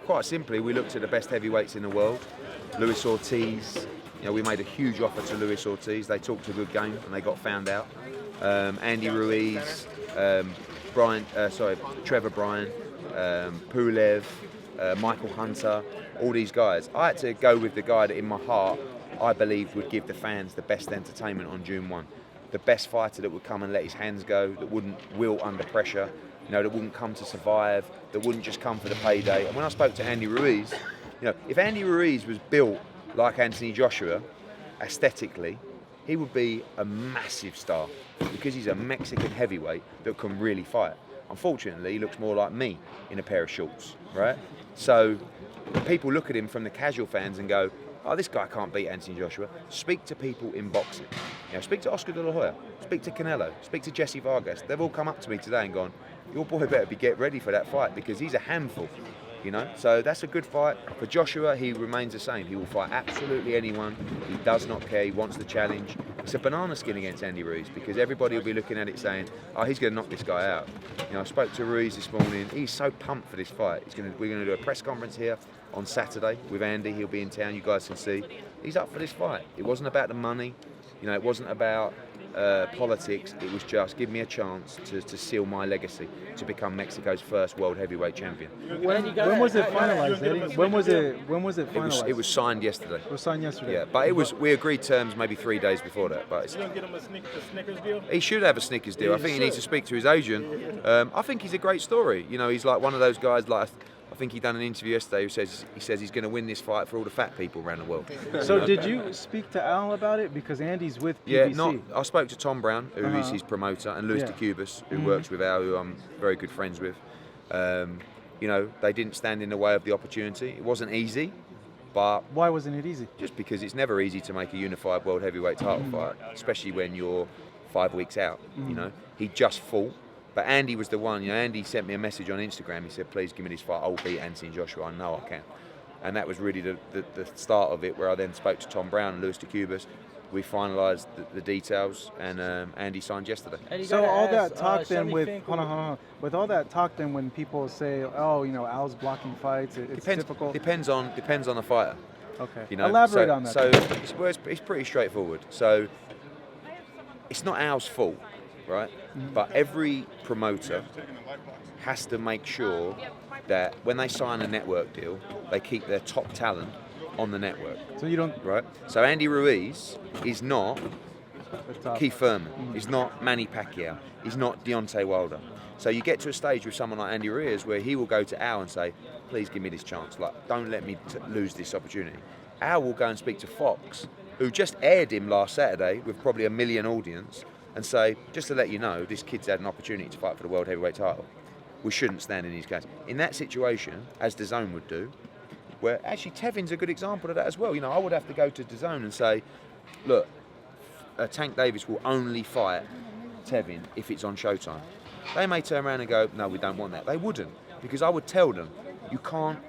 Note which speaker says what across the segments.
Speaker 1: Quite simply, we looked at the best heavyweights in the world. Luis Ortiz, we made a huge offer to Luis Ortiz. They talked a good game and they got found out. Andy Ruiz, Trevor Bryan, Pulev, Michael Hunter, all these guys. I had to go with the guy that in my heart I believed would give the fans the best entertainment on June 1. The best fighter that would come and let his hands go, that wouldn't wilt under pressure, that wouldn't come to survive, that wouldn't just come for the payday. And when I spoke to Andy Ruiz, if Andy Ruiz was built like Anthony Joshua, aesthetically, he would be a massive star because he's a Mexican heavyweight that can really fight. Unfortunately, he looks more like me in a pair of shorts, right? So people look at him from the casual fans and go, oh, this guy can't beat Anthony Joshua. Speak to people in boxing. Speak to Oscar De La Hoya, speak to Canelo, speak to Jesse Vargas. They've all come up to me today and gone, your boy better get ready for that fight because he's a handful, So that's a good fight. For Joshua, he remains the same. He will fight absolutely anyone. He does not care. He wants the challenge. It's a banana skin against Andy Ruiz because everybody will be looking at it saying, oh, he's going to knock this guy out. I spoke to Ruiz this morning. He's so pumped for this fight. We're going to do a press conference here on Saturday with Andy. He'll be in town. You guys can see. He's up for this fight. It wasn't about the money. It wasn't about politics. It was just give me a chance to seal my legacy, to become Mexico's first world heavyweight champion.
Speaker 2: When was it finalized, Eddie? When was it finalized?
Speaker 1: It was signed yesterday.
Speaker 2: It was signed yesterday.
Speaker 1: Yeah, but we agreed terms maybe 3 days before that. But
Speaker 3: you don't get him a Snickers deal?
Speaker 1: He should have a Snickers deal. I think he needs to speak to his agent. I think he's a great story. He's like one of those guys like. I think he done an interview yesterday who says he's going to win this fight for all the fat people around the world.
Speaker 2: So did you speak to Al about it? Because Andy's with PBC.
Speaker 1: I spoke to Tom Brown, who is his promoter, and Luis de Cubas, who works with Al, who I'm very good friends with. They didn't stand in the way of the opportunity. It wasn't easy, but...
Speaker 2: Why wasn't it easy?
Speaker 1: Just because it's never easy to make a unified world heavyweight title fight, especially when you're 5 weeks out, He just fought. But Andy was the one, Andy sent me a message on Instagram. He said, please give me this fight. I'll beat Anthony Joshua. I know I can. And that was really the start of it, where I then spoke to Tom Brown and Luis de Cubas. We finalised the details, and Andy signed yesterday.
Speaker 2: So all that talk then with all that talk then when people say, oh, Al's blocking fights, it's difficult.
Speaker 1: Depends on the fighter.
Speaker 2: Okay. Elaborate on that.
Speaker 1: So it's pretty straightforward. So it's not Al's fault. Right? But every promoter has to make sure that when they sign a network deal, they keep their top talent on the network.
Speaker 2: So you don't...
Speaker 1: Right? So Andy Ruiz is not Keith Thurman. He's not Manny Pacquiao. He's not Deontay Wilder. So you get to a stage with someone like Andy Ruiz where he will go to Al and say, please give me this chance. Don't let me lose this opportunity. Al will go and speak to Fox, who just aired him last Saturday with probably 1 million audience, and say, just to let you know, this kid's had an opportunity to fight for the world heavyweight title. We shouldn't stand in his case. In that situation, as DAZN would do, where actually Tevin's a good example of that as well. I would have to go to DAZN and say, look, Tank Davis will only fight Tevin if it's on Showtime. They may turn around and go, no, we don't want that. They wouldn't, because I would tell them, you can't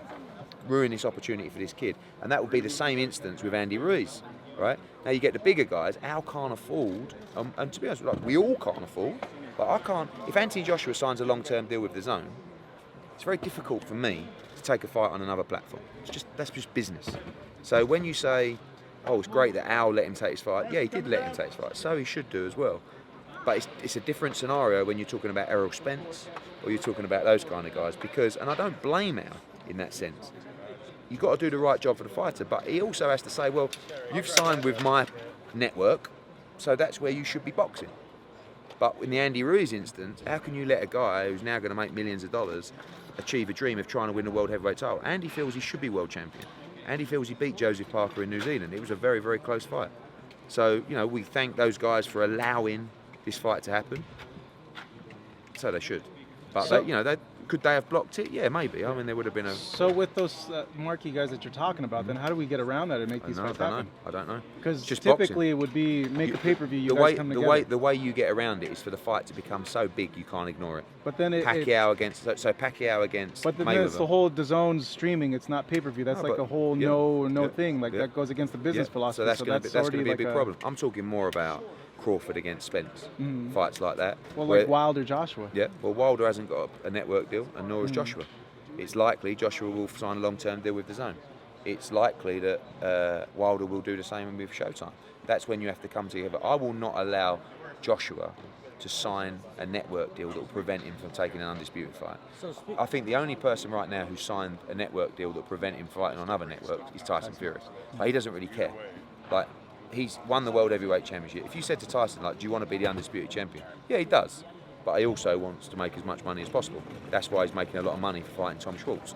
Speaker 1: ruin this opportunity for this kid. And that would be the same instance with Andy Ruiz. Right? Now you get the bigger guys. Al can't afford, and to be honest, we all can't afford. But I can't. If Anthony Joshua signs a long-term deal with DAZN, it's very difficult for me to take a fight on another platform. That's just business. So when you say, oh, it's great that Al let him take his fight, yeah, he did let him take his fight. So he should do as well. But it's a different scenario when you're talking about Errol Spence or you're talking about those kind of guys. And I don't blame Al in that sense. You've got to do the right job for the fighter, but he also has to say, well, you've signed with my network, so that's where you should be boxing. But in the Andy Ruiz instance, how can you let a guy who's now going to make millions of dollars achieve a dream of trying to win the world heavyweight title? Andy feels he should be world champion. Andy feels he beat Joseph Parker in New Zealand. It was a very, very close fight. So, we thank those guys for allowing this fight to happen. say they should. But
Speaker 2: So-
Speaker 1: could they have blocked it? Yeah, maybe. I mean, there would have been a.
Speaker 2: So with those marquee guys that you're talking about, then how do we get around that and make these fights happen?
Speaker 1: I don't know.
Speaker 2: Because
Speaker 1: Just
Speaker 2: typically
Speaker 1: boxing.
Speaker 2: it would be make a pay-per-view, you
Speaker 1: the
Speaker 2: guys
Speaker 1: way
Speaker 2: come
Speaker 1: the
Speaker 2: together.
Speaker 1: way you get around it is for the fight to become so big you can't ignore it.
Speaker 2: But then
Speaker 1: Pacquiao against Pacquiao against
Speaker 2: But then
Speaker 1: Mayweather.
Speaker 2: it's the whole DAZN streaming. It's not pay-per-view. That's
Speaker 1: No,
Speaker 2: like
Speaker 1: but-
Speaker 2: a whole
Speaker 1: yeah,
Speaker 2: no
Speaker 1: yeah,
Speaker 2: thing. Like
Speaker 1: yeah.
Speaker 2: that goes against the business philosophy.
Speaker 1: So that's going to be a
Speaker 2: already
Speaker 1: big problem. I'm talking more about Crawford against Spence, fights like that.
Speaker 2: Well,
Speaker 1: where-
Speaker 2: like Wilder, Joshua.
Speaker 1: Yeah, well, Wilder hasn't got a network deal, and nor has Joshua. It's likely Joshua will sign a long-term deal with DAZN. It's likely that Wilder will do the same with Showtime. That's when you have to come together. I will not allow Joshua to sign a network deal that will prevent him from taking an undisputed fight. I think the only person right now who signed a network deal that will prevent him fighting on other networks is Tyson Fury. But he doesn't really care. Like, he's won the World Heavyweight Championship. If you said to Tyson, like, do you want to be the undisputed champion? Yeah, he does. But he also wants to make as much money as possible. That's why he's making a lot of money for fighting Tom Schwartz.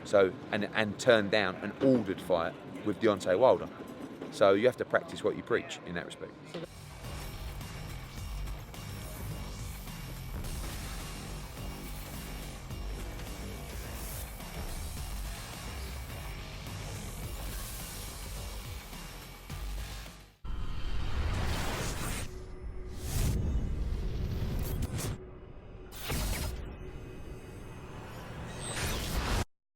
Speaker 1: So, and turned down an ordered fight with Deontay Wilder. So you have to practice what you preach in that respect.